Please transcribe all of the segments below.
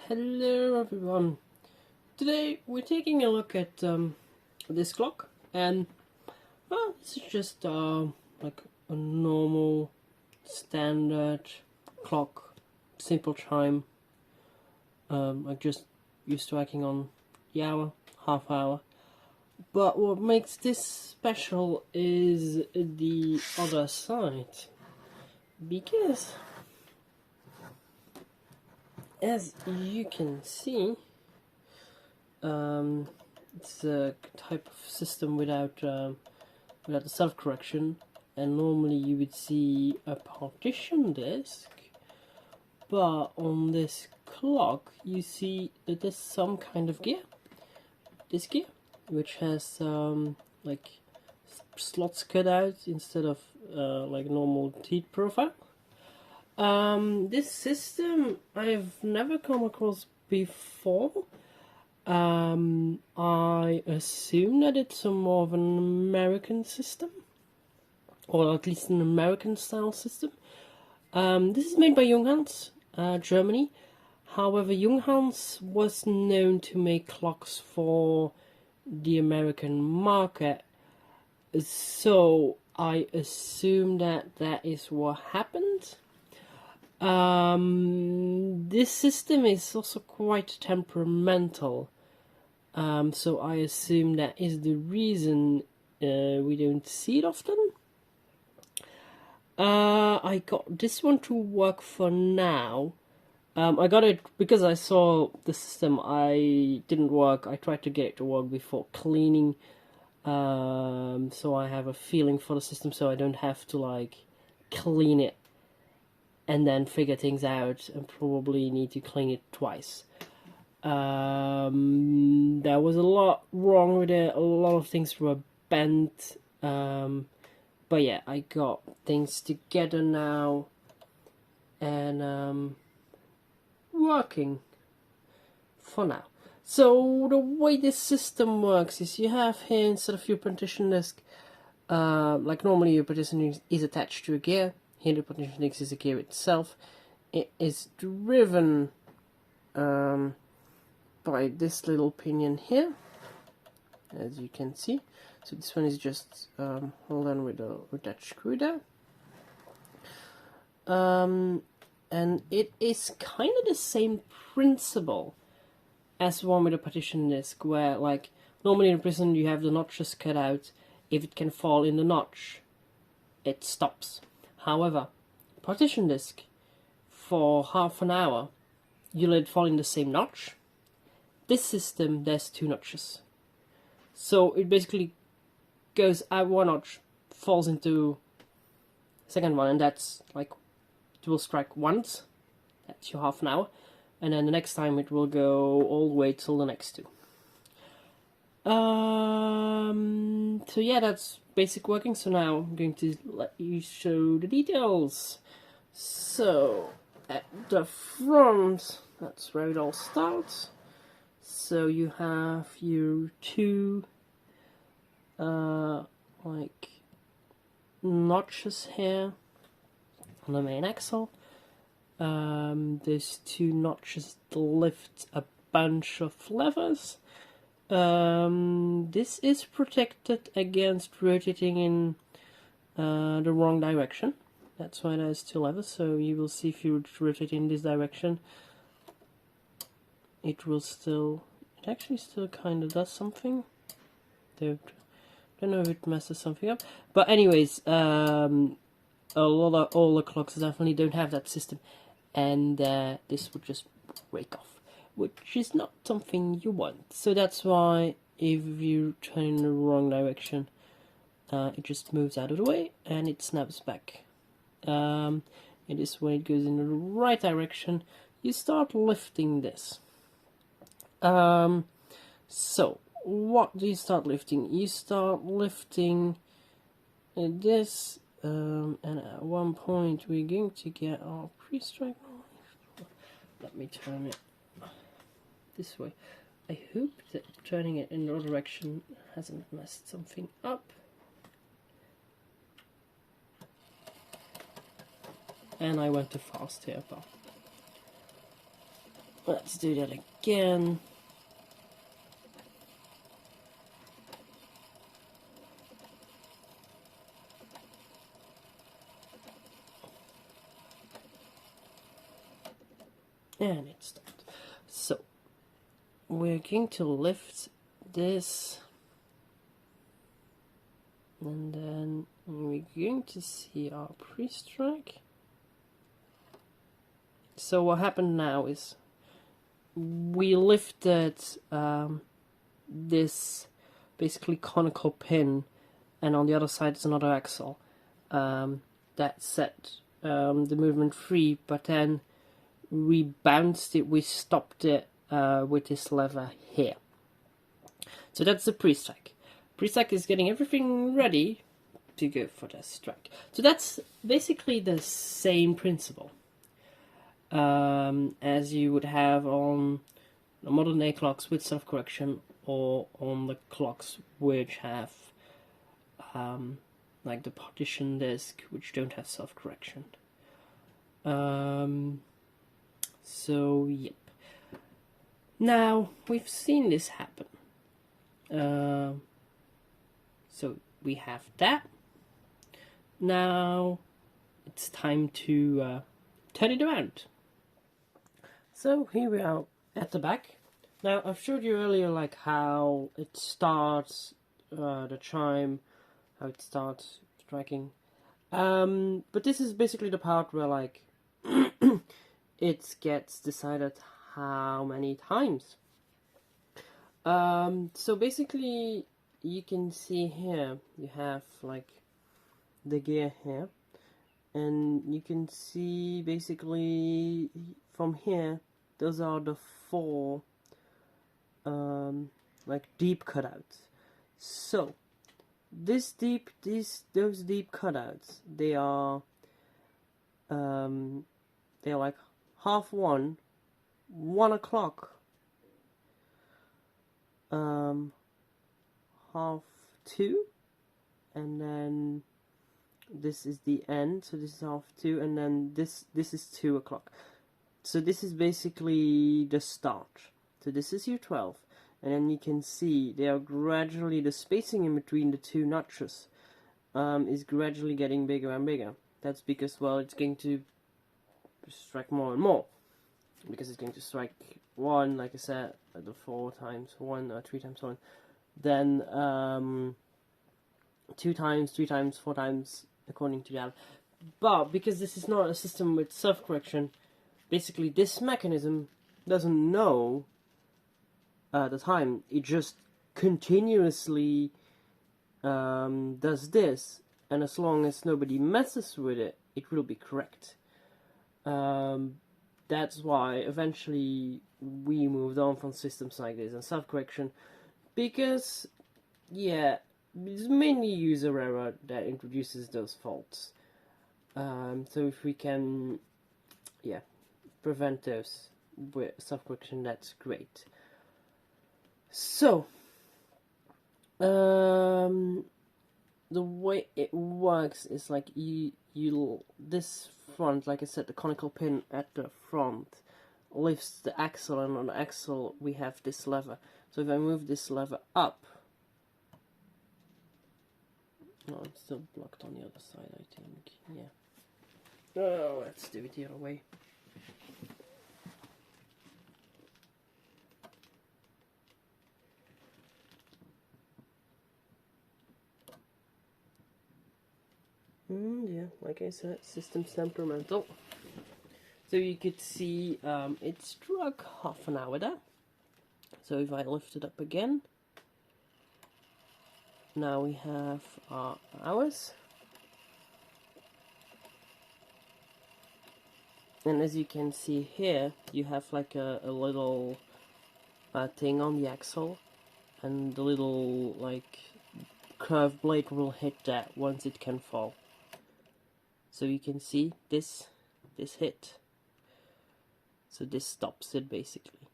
Hello everyone. Today we're taking a look at this clock, and well, this is just like a normal standard clock, simple chime. I'm just used to working on the hour, half hour. But what makes this special is the other side, because as you can see, it's a type of system without the self-correction, and normally you would see a partition disk, but on this clock you see that there's some kind of gear, this gear, which has like slots cut out instead of like normal teeth profile. This system I've never come across before. I assume that it's more of an American system, or at least an American style system. This is made by Junghans, Germany. However, Junghans was known to make clocks for the American market, so I assume that that is what happened. This system is also quite temperamental, so I assume that is the reason we don't see it often. I got this one to work for now. I got it because I saw the system. I didn't work. I tried to get it to work before cleaning, so I have a feeling for the system, so I don't have to like clean it and then figure things out, and probably need to clean it twice. There was a lot wrong with it, a lot of things were bent, but yeah, I got things together now, and working for now. So the way this system works is you have here, instead of your partition disk, like normally your partition disk is attached to a gear. Here the partition disk is a gear itself. It is driven by this little pinion here, as you can see. So this one is just hold on with that screw there. And it is kind of the same principle as one with a partition disk, where like normally in a prison you have the notches cut out. If it can fall in the notch, it stops. However, partition disk, for half an hour, you let it fall in the same notch. This system, there's two notches. So it basically goes out one notch, falls into the second one, and that's like, it will strike once, that's your half an hour, and then the next time it will go all the way till the next two. So yeah, that's basic working. So now I'm going to let you show the details. So at the front, that's where it all starts. So you have your two like notches here on the main axle. There's two notches to lift a bunch of levers. This is protected against rotating in the wrong direction. That's why there's two levers. So you will see if you rotate in this direction, it will still, it actually still kind of does something. Don't know if it messes something up. But anyways, all the clocks definitely don't have that system, and this would just break off, which is not something you want. So that's why if you turn in the wrong direction, it just moves out of the way and it snaps back. It is when it goes in the right direction, you start lifting this. So what do you start lifting? You start lifting this, and at one point we're going to get our pre-strike. Let me turn it this way. I hope that turning it in the other direction hasn't messed something up. And I went too fast here, but Let's do that again. And it stopped. So we're going to lift this, and then we're going to see our pre-strike. So what happened now is we lifted this basically conical pin, and on the other side is another axle that set the movement free, but then we bounced it, we stopped it with this lever here. So that's the pre-strike. Pre-strike is getting everything ready to go for the strike. So that's basically the same principle as you would have on the modern day clocks with self-correction, or on the clocks which have like the partition disc, which don't have self-correction. So yep. Now we've seen this happen. So we have that. Now it's time to turn it around. So here we are at the back. Now I've showed you earlier like how it starts the chime, how it starts striking. But this is basically the part where like it gets decided how many times. So basically you can see here you have like the gear here, and you can see basically from here those are the four like deep cutouts. So those deep cutouts, they're like 1:30, 1 o'clock, 2:30, and then this is the end, so this is 2:30, and then this is 2 o'clock. So this is basically the start. So this is your 12, and then you can see they are gradually, the spacing in between the two notches is gradually getting bigger and bigger. That's because, well, it's going to strike more and more, because it's going to strike 1, like I said, the 4 times 1 or 3 times 1, then 2 times, 3 times, 4 times, according to that. But because this is not a system with self-correction, basically this mechanism doesn't know the time. It just continuously does this, and as long as nobody messes with it, it will be correct. That's why eventually we moved on from systems like this and self-correction, because yeah, it's mainly user error that introduces those faults. So if we can prevent those with self-correction, that's great. So the way it works is like you this front, like I said, the conical pin at the front lifts the axle, and on the axle we have this lever. So if I move this lever up, no, it's still blocked on the other side, I think. Yeah. Oh, let's do it the other way. Yeah, like I said, system's temperamental. So you could see it struck half an hour there. So if I lift it up again, now we have our hours. And as you can see here, you have like a little thing on the axle, and the little like curved blade will hit that once it can fall. So you can see this hit. So this stops it basically.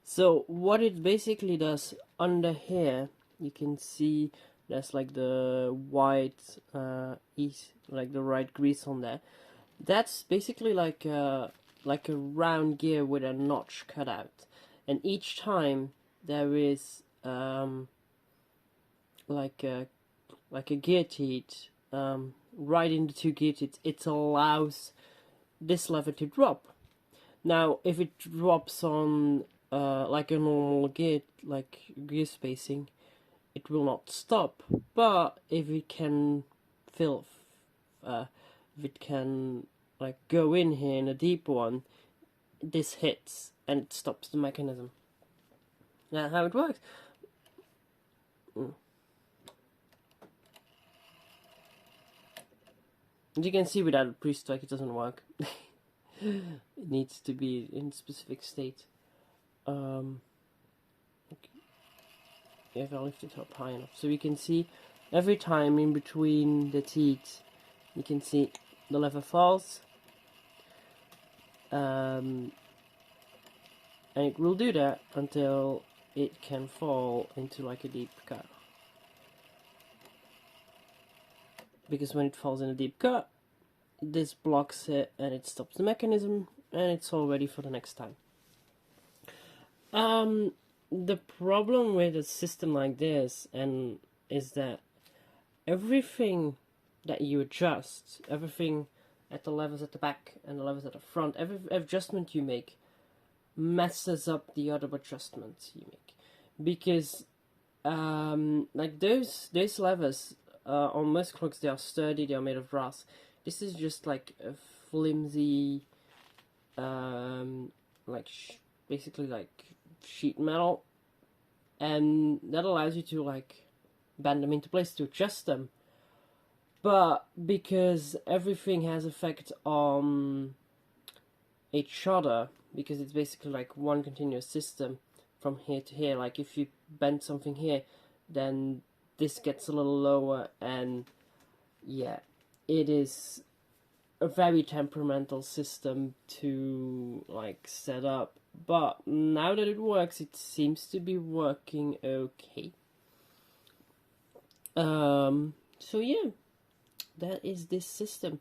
So what it basically does under here, you can see there's like the white like the white grease on there. That's basically like like a round gear with a notch cut out, and each time there is like a gear teeth right in the two gear teeth. It allows this lever to drop. Now, if it drops on like a normal gear, like gear spacing, it will not stop. But if it can fill, if it can like go in here in a deep one, this hits and it stops the mechanism. That's how it works. As you can see, without a pre-strike, it doesn't work. It needs to be in a specific state. Okay. If I lift it up high enough, so you can see every time in between the teeth, you can see the lever falls, and it will do that until it can fall into like a deep cut. Because when it falls in a deep cut, this blocks it and it stops the mechanism, and it's all ready for the next time. The problem with a system like this is that everything that you adjust, everything at the levers at the back and the levers at the front, every adjustment you make messes up the other adjustments you make. Because like those levers on most clocks, they are sturdy, they are made of brass. This is just like a flimsy like basically like sheet metal, and that allows you to like bend them into place to adjust them. But because everything has effect on each other, because it's basically like one continuous system from here to here, like if you bend something here, then this gets a little lower, and yeah, it is a very temperamental system to like set up. But now that it works, it seems to be working okay. So yeah, that is this system.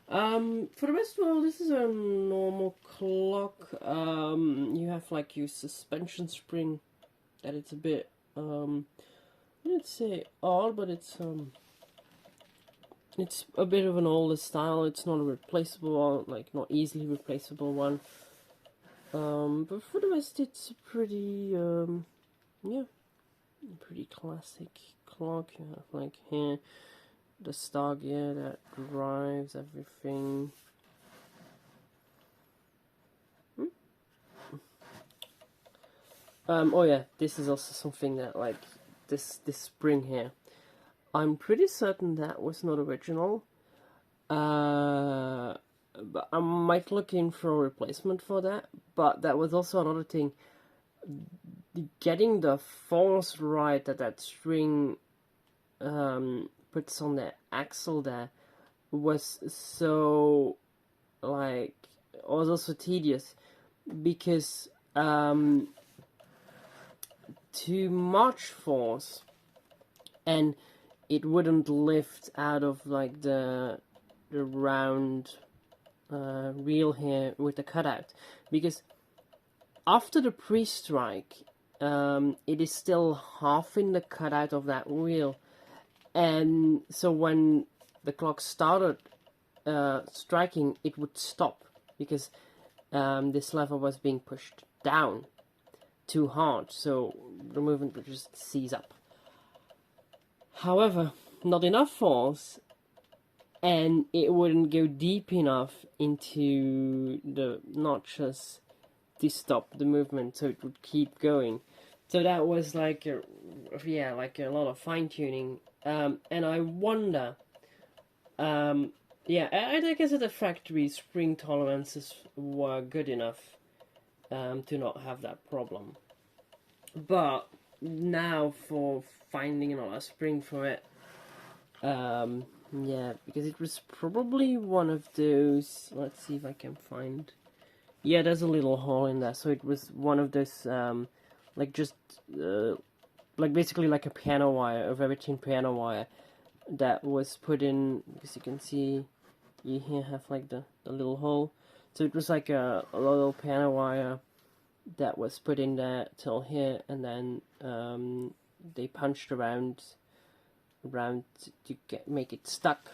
For the rest, well, this is a normal clock. You have like your suspension spring, that it's a bit I wouldn't say odd, but it's a bit of an older style. It's not a replaceable one, like not easily replaceable one. But for the rest, it's a pretty yeah, pretty classic clock. You have like here the star gear that drives everything. Oh yeah, this is also something that like this spring here. I'm pretty certain that was not original. But I might look in for a replacement for that. But that was also another thing. Getting the force right that string puts on the axle there was so like was also tedious, because too much force and it wouldn't lift out of like the round reel here with the cutout, because after the pre-strike it is still half in the cutout of that wheel, and so when the clock started striking, it would stop because this lever was being pushed down too hard, so the movement would just seize up. However, not enough force, and it wouldn't go deep enough into the notches to stop the movement, so it would keep going. So that was like a lot of fine-tuning, and I wonder, I guess at the factory spring tolerances were good enough to not have that problem. But now for finding another spring for it, yeah, because it was probably one of those, let's see if I can find, yeah, there's a little hole in there, so it was one of those, like just, like basically like a piano wire, a very thin piano wire, that was put in, because you can see, you here have like the little hole, So it was like a little piano wire that was put in there till here, and then they punched around to make it stuck.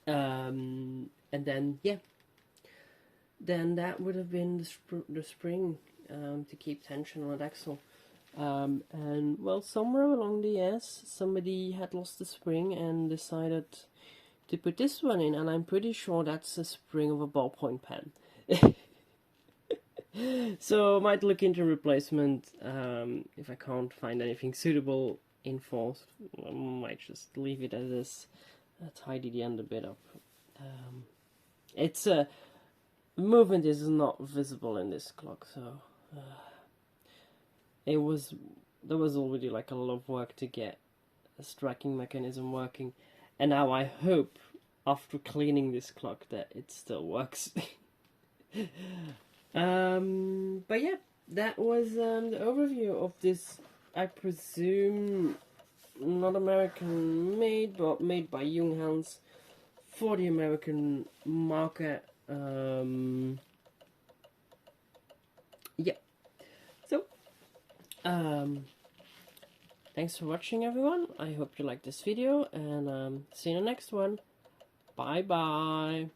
And then yeah, then that would have been the spring to keep tension on that axle. And well, somewhere along the S, somebody had lost the spring and decided to put this one in, and I'm pretty sure that's the spring of a ballpoint pen. So I might look into replacement. If I can't find anything suitable in force, I might just leave it as is, tidy the end a bit up. It's movement is not visible in this clock, so there was already like a lot of work to get a striking mechanism working, and now I hope after cleaning this clock that it still works. But yeah, that was the overview of this, I presume not American made, but made by Junghans for the American market. Yeah, so thanks for watching, everyone. I hope you liked this video, and see you in the next one. Bye bye.